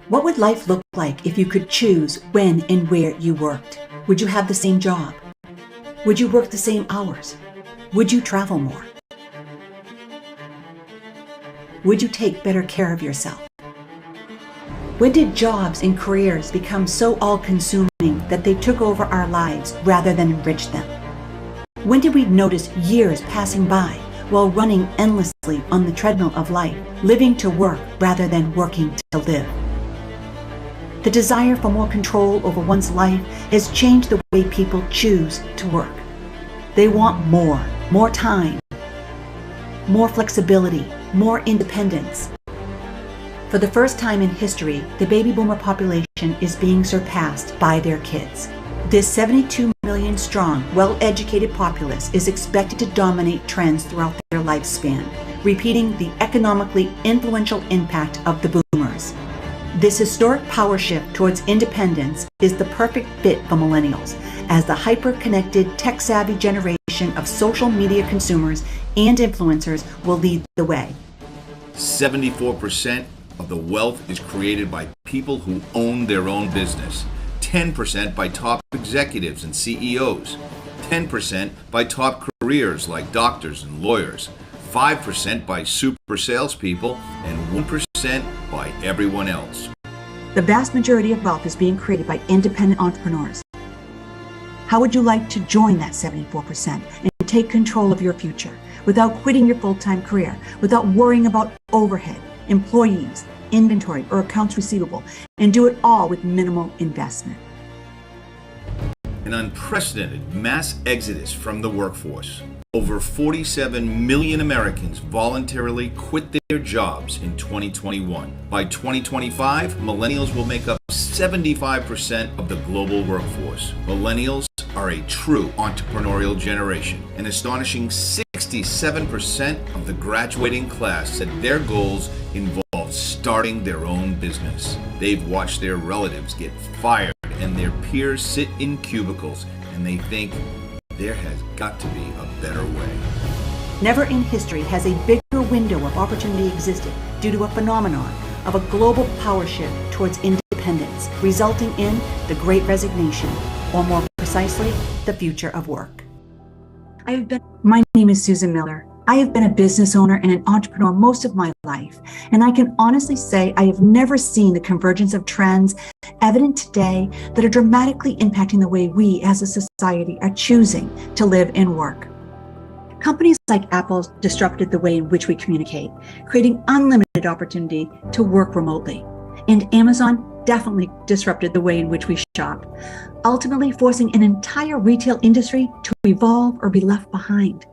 What would life look like if you could choose when and where you worked? Would you have the same job? Would you work the same hours? Would you travel more? Would you take better care of yourself? When did jobs and careers become so all-consuming that they took over our lives rather than enrich them? When did we notice years passing by while running endlessly on the treadmill of life, living to work rather than working to live? The desire for more control over one's life has changed the way people choose to work. They want more time, more flexibility, more independence. For the first time in history, the baby boomer population is being surpassed by their kids. This 72 million strong, well-educated populace is expected to dominate trends throughout their lifespan, repeating the economically influential impact of the boomers. This historic power shift towards independence is the perfect fit for millennials, as the hyper-connected, tech-savvy generation of social media consumers and influencers will lead the way. 74% of the wealth is created by people who own their own business. 10% by top executives and CEOs. 10% by top careers like doctors and lawyers. 5% by super salespeople, and 1% by everyone else. The vast majority of wealth is being created by independent entrepreneurs. How would you like to join that 74% and take control of your future without quitting your full-time career, without worrying about overhead, employees, inventory, or accounts receivable, and do it all with minimal investment? An unprecedented mass exodus from the workforce. Over 47 million Americans voluntarily quit their jobs in 2021. By 2025, millennials will make up 75% of the global workforce. Millennials are a true entrepreneurial generation. An astonishing 67% of the graduating class said their goals involve starting their own business. They've watched their relatives get fired and their peers sit in cubicles, and they think there has got to be a better way. Never in history has a bigger window of opportunity existed due to a phenomenon of a global power shift towards independence, resulting in the Great Resignation, or more precisely, the future of work. My name is Susan Miller. I have been a business owner and an entrepreneur most of my life, and I can honestly say I have never seen the convergence of trends evident today that are dramatically impacting the way we as a society are choosing to live and work. Companies like Apple disrupted the way in which we communicate, creating unlimited opportunity to work remotely. And Amazon definitely disrupted the way in which we shop, ultimately forcing an entire retail industry to evolve or be left behind.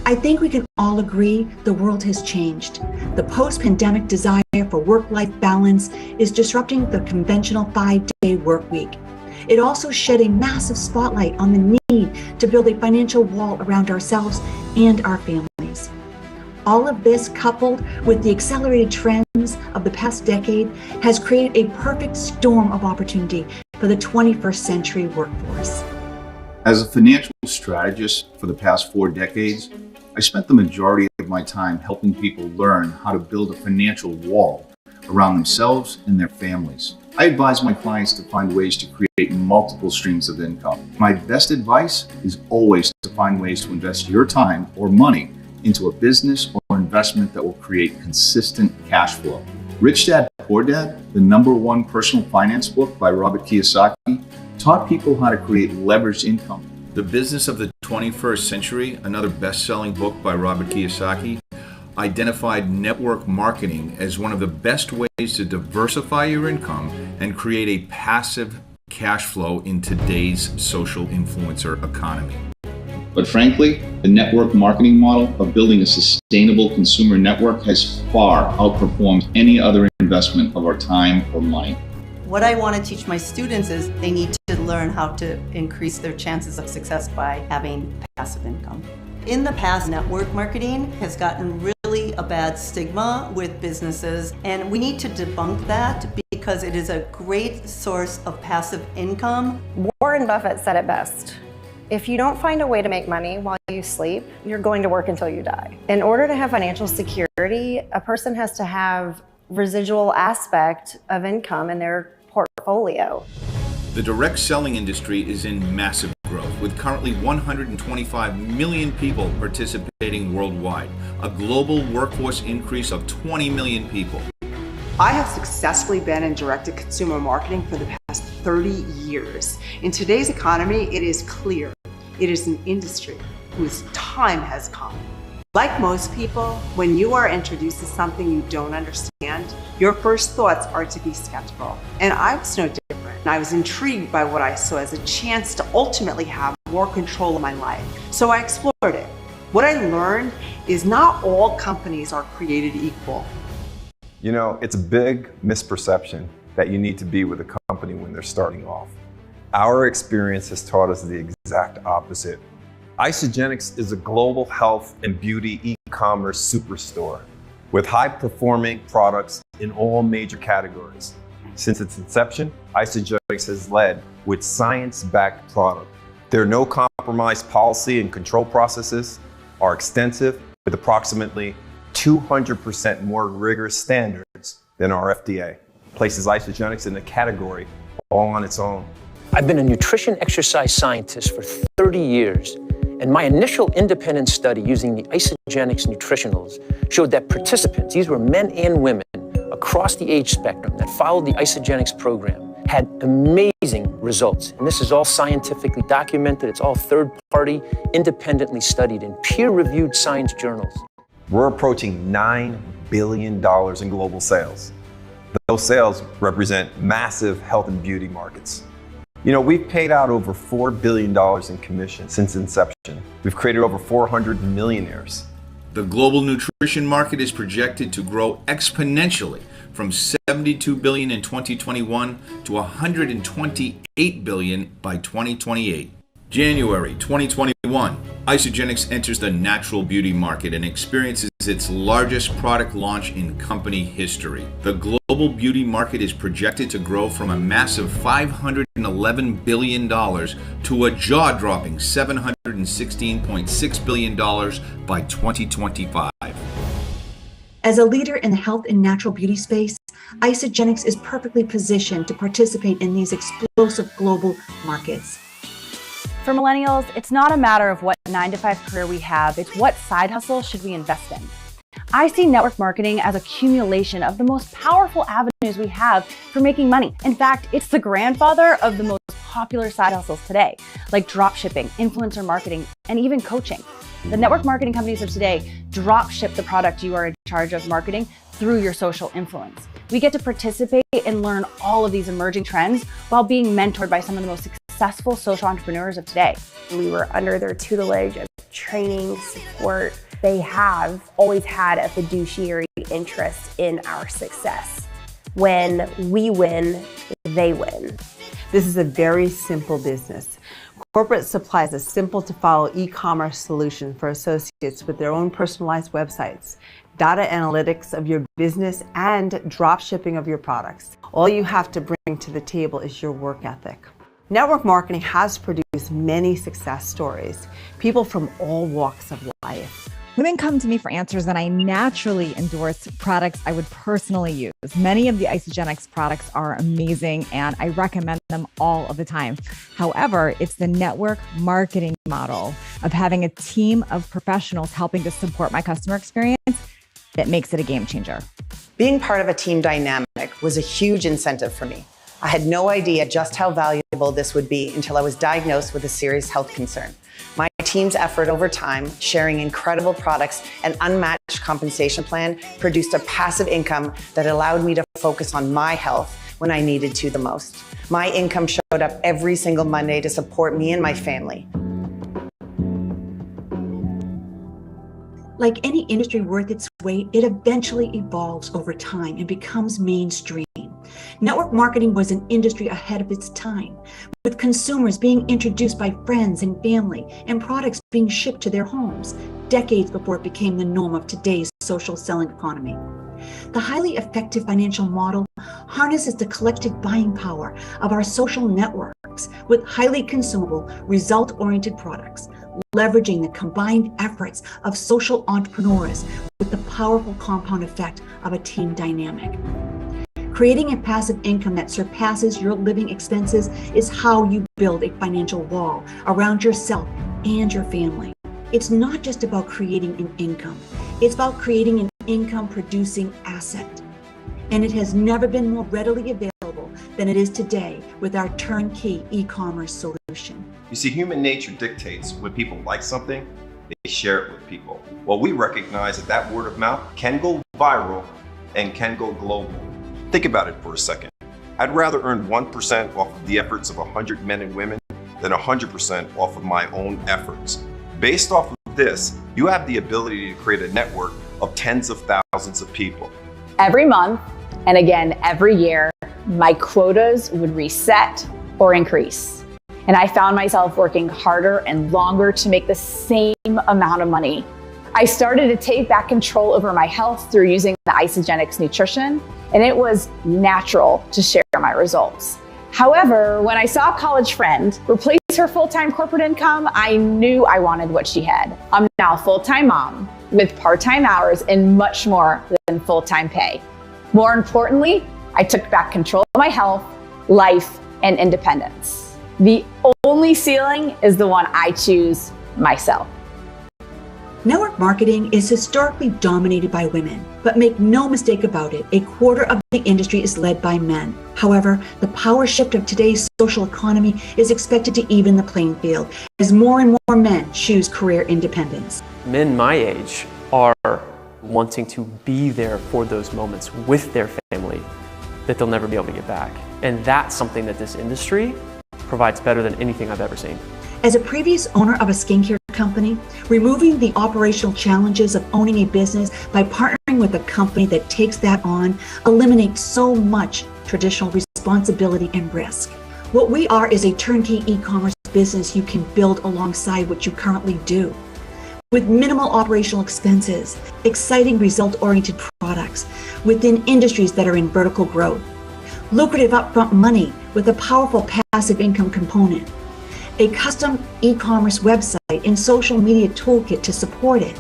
I think we can all agree the world has changed. The post-pandemic desire for work-life balance is disrupting the conventional 5-day work week. It also shed a massive spotlight on the need to build a financial wall around ourselves and our families. All of this, coupled with the accelerated trends of the past decade, has created a perfect storm of opportunity for the 21st century workforce. As a financial strategist for the past 4 decades, I spent the majority of my time helping people learn how to build a financial wall around themselves and their families. I advise my clients to find ways to create multiple streams of income. My best advice is always to find ways to invest your time or money into a business or investment that will create consistent cash flow. Rich Dad, Poor Dad, the #1 personal finance book by Robert Kiyosaki, taught people how to create leveraged income. The Business of the 21st Century, another best-selling book by Robert Kiyosaki, identified network marketing as one of the best ways to diversify your income and create a passive cash flow in today's social influencer economy. But frankly, the network marketing model of building a sustainable consumer network has far outperformed any other investment of our time or money. What I want to teach my students is they need to learn how to increase their chances of success by having passive income. In the past, network marketing has gotten really a bad stigma with businesses, and we need to debunk that because it is a great source of passive income. Warren Buffett said it best. If you don't find a way to make money while you sleep, you're going to work until you die. In order to have financial security, a person has to have residual aspect of income in their portfolio. The direct selling industry is in massive growth, with currently 125 million people participating worldwide, a global workforce increase of 20 million people. I have successfully been in direct-to-consumer marketing for the past 30 years. In today's economy, it is clear it is an industry whose time has come. Like most people, when you are introduced to something you don't understand, your first thoughts are to be skeptical. And I was no different. I was intrigued by what I saw as a chance to ultimately have more control of my life. So I explored it. What I learned is not all companies are created equal. You know, it's a big misperception that you need to be with a company when they're starting off. Our experience has taught us the exact opposite. Isagenix is a global health and beauty e-commerce superstore with high-performing products in all major categories. Since its inception, Isagenix has led with science-backed product. Their no-compromise policy and control processes are extensive, with approximately 200% more rigorous standards than our FDA, places Isagenix in a category all on its own. I've been a nutrition exercise scientist for 30 years, and my initial independent study using the Isagenix nutritionals showed that participants, these were men and women across the age spectrum that followed the Isagenix program, had amazing results. And this is all scientifically documented. It's all third-party, independently studied in peer-reviewed science journals. We're approaching $9 billion in global sales. Those sales represent massive health and beauty markets. You know, we've paid out over $4 billion in commission since inception. We've created over 400 millionaires. The global nutrition market is projected to grow exponentially from $72 billion in 2021 to $128 billion by 2028. January 2021, Isagenix enters the natural beauty market and experiences its largest product launch in company history. The global beauty market is projected to grow from a massive $511 billion to a jaw-dropping $716.6 billion by 2025. As a leader in the health and natural beauty space, Isagenix is perfectly positioned to participate in these explosive global markets. For millennials, it's not a matter of what 9-to-5 career we have, it's what side hustle should we invest in. I see network marketing as a accumulation of the most powerful avenues we have for making money. In fact, it's the grandfather of the most popular side hustles today, like dropshipping, influencer marketing, and even coaching. The network marketing companies of today drop ship the product you are in charge of marketing through your social influence. We get to participate and learn all of these emerging trends while being mentored by some of the most successful social entrepreneurs of today. We were under their tutelage of training, support. They have always had a fiduciary interest in our success. When we win, they win. This is a very simple business. Corporate supplies a simple-to-follow e-commerce solution for associates with their own personalized websites, data analytics of your business, and drop shipping of your products. All you have to bring to the table is your work ethic. Network marketing has produced many success stories, people from all walks of life. Women come to me for answers, and I naturally endorse products I would personally use. Many of the Isagenix products are amazing, and I recommend them all of the time. However, it's the network marketing model of having a team of professionals helping to support my customer experience that makes it a game changer. Being part of a team dynamic was a huge incentive for me. I had no idea just how valuable this would be until I was diagnosed with a serious health concern. My team's effort over time, sharing incredible products and unmatched compensation plan, produced a passive income that allowed me to focus on my health when I needed to the most. My income showed up every single Monday to support me and my family. Like any industry worth its weight, it eventually evolves over time and becomes mainstream. Network marketing was an industry ahead of its time, with consumers being introduced by friends and family and products being shipped to their homes, decades before it became the norm of today's social selling economy. The highly effective financial model harnesses the collective buying power of our social networks with highly consumable, result-oriented products, leveraging the combined efforts of social entrepreneurs with the powerful compound effect of a team dynamic. Creating a passive income that surpasses your living expenses is how you build a financial wall around yourself and your family. It's not just about creating an income. It's about creating an income-producing asset. And it has never been more readily available than it is today with our turnkey e-commerce solution. You see, human nature dictates when people like something, they share it with people. Well, we recognize that word of mouth can go viral and can go global. Think about it for a second. I'd rather earn 1% off of the efforts of 100 men and women than 100% off of my own efforts. Based off of this, you have the ability to create a network of tens of thousands of people. Every month, and again every year, my quotas would reset or increase. And I found myself working harder and longer to make the same amount of money. I started to take back control over my health through using the Isagenix nutrition, and it was natural to share my results. However, when I saw a college friend replace her full-time corporate income, I knew I wanted what she had. I'm now a full-time mom with part-time hours and much more than full-time pay. More importantly, I took back control of my health, life, and independence. The only ceiling is the one I choose myself. Network marketing is historically dominated by women, but make no mistake about it, a quarter of the industry is led by men. However, the power shift of today's social economy is expected to even the playing field as more and more men choose career independence. Men my age are wanting to be there for those moments with their family that they'll never be able to get back. And that's something that this industry provides better than anything I've ever seen. As a previous owner of a skincare company, removing the operational challenges of owning a business by partnering with a company that takes that on eliminates so much traditional responsibility and risk. What we are is a turnkey e-commerce business you can build alongside what you currently do. With minimal operational expenses, exciting result-oriented products within industries that are in vertical growth, lucrative upfront money with a powerful passive income component, a custom e-commerce website and social media toolkit to support it,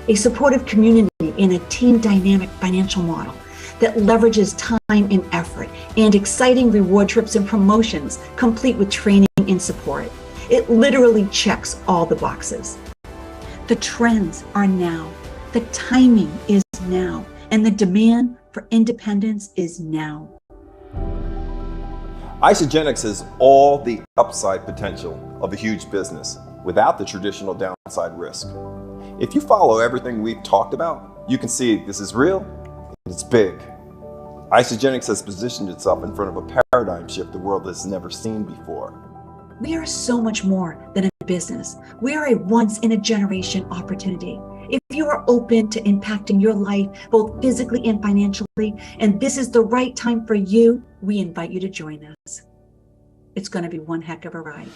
a supportive community in a team dynamic financial model that leverages time and effort, and exciting reward trips and promotions complete with training and support. It literally checks all the boxes. The trends are now, the timing is now, and the demand for independence is now. Isagenix has all the upside potential of a huge business without the traditional downside risk. If you follow everything we've talked about, you can see this is real and it's big. Isagenix has positioned itself in front of a paradigm shift the world has never seen before. We are so much more than a business. We are a once-in-a-generation opportunity. If you are open to impacting your life, both physically and financially, and this is the right time for you, we invite you to join us. It's going to be one heck of a ride.